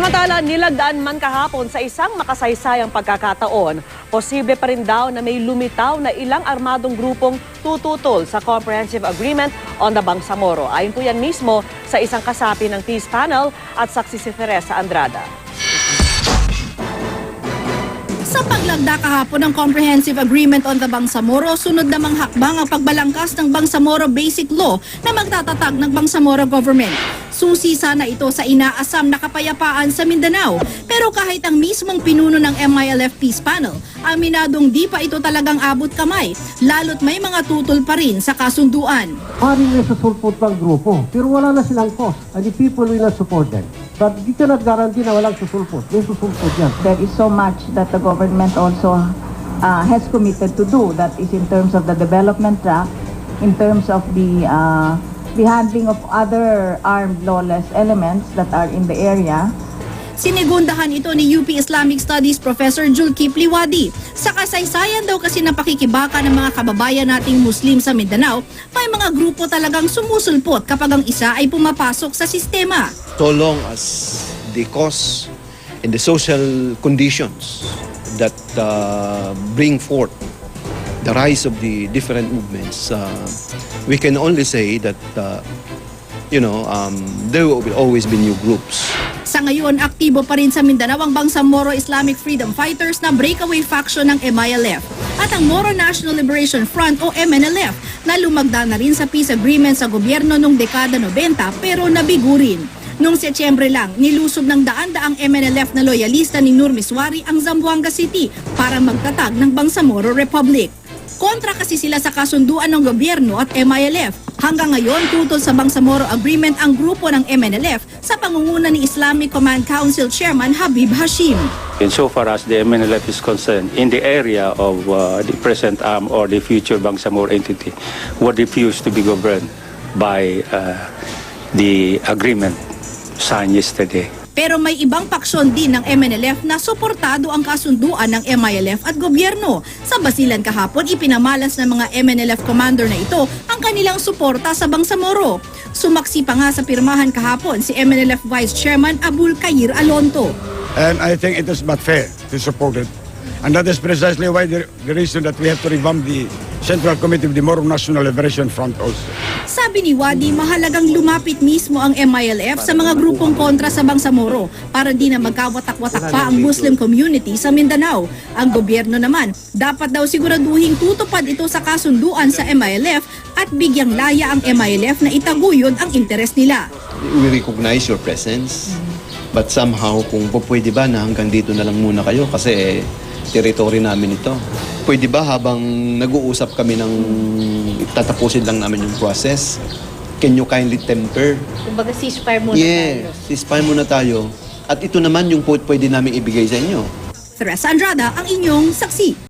Samantala, nilagdaan man kahapon sa isang makasaysayang pagkakataon, posible pa rin daw na may lumitaw na ilang armadong grupong tututol sa Comprehensive Agreement on the Bangsamoro. Ayon po yan mismo sa isang kasapi ng Peace Panel at saksi si Teresa Andrada. Sa paglagda kahapon ng Comprehensive Agreement on the Bangsamoro, sunod namang hakbang ang pagbalangkas ng Bangsamoro Basic Law na magtatatag ng Bangsamoro Government. Susi sana ito sa inaasam na kapayapaan sa Mindanao. Pero kahit ang mismong pinuno ng MILF Peace Panel, aminadong di pa ito talagang abot kamay, lalo't may mga tutol pa rin sa kasunduan. Maring nasusulpot ng grupo, pero wala na silang cost, and the people will not support them. But you cannot guarantee na walang susulpot. May susulpot yan. There is so much that the government also has committed to do. That is in terms of the development track, in terms of the handling of other armed lawless elements that are in the area. Sinigundahan ito ni UP Islamic Studies Professor Julkip Liwadi. Sa kasaysayan daw kasi ng pakikibaka ng mga kababayan nating Muslim sa Mindanao, may mga grupo talagang sumusulpot kapag ang isa ay pumapasok sa sistema. So long as the cause and the social conditions that bring forth the rise of the different movements, we can only say that there will always be new groups. Sa ngayon, aktibo pa rin sa Mindanao ang Bangsamoro Islamic Freedom Fighters na breakaway faction ng MILF at ang Moro National Liberation Front o MNLF na lumagda na rin sa peace agreement sa gobyerno noong dekada 90 pero nabigo rin. Noong Setyembre lang, nilusob ng daan-daang MNLF na loyalista ni Nur Miswari ang Zamboanga City para magtatag ng Bangsamoro Republic. Kontra kasi sila sa kasunduan ng gobyerno at MILF. Hanggang ngayon, tutol sa Bangsamoro Agreement ang grupo ng MNLF sa pangunguna ni Islamic Command Council Chairman Habib Hashim. Insofar as the MNLF is concerned, in the area of the present arm or the future Bangsamoro entity would refuse to be governed by the agreement signed yesterday. Pero may ibang paksyon din ng MNLF na suportado ang kasunduan ng MILF at gobyerno. Sa Basilan kahapon, ipinamalas ng mga MNLF commander na ito ang kanilang suporta sa Bangsamoro. Sumaksi pa nga sa pirmahan kahapon si MNLF Vice Chairman Abul Khair Alonto. And I think it is not fair to support it. And that is precisely why the reason that we have to revamp the Central Committee of the Moro National Liberation Front also. Sabi ni Wadi, mahalagang lumapit mismo ang MILF sa mga grupong kontra sa Bangsamoro para di na magkawatak-watak pa ang Muslim community sa Mindanao. Ang gobyerno naman, dapat daw siguraduhing tutupad ito sa kasunduan sa MILF at bigyang laya ang MILF na itaguyod ang interes nila. We recognize your presence, but somehow kung pwede ba na hanggang dito na lang muna kayo kasi territory namin ito. Pwede ba habang nag-uusap kami ng tatapusin lang namin yung process, can you kindly temper? Kumbaga ceasefire muna tayo. Yes, ceasefire muna tayo. At ito naman yung pwede namin ibigay sa inyo. Teresa Andrada, ang inyong saksi.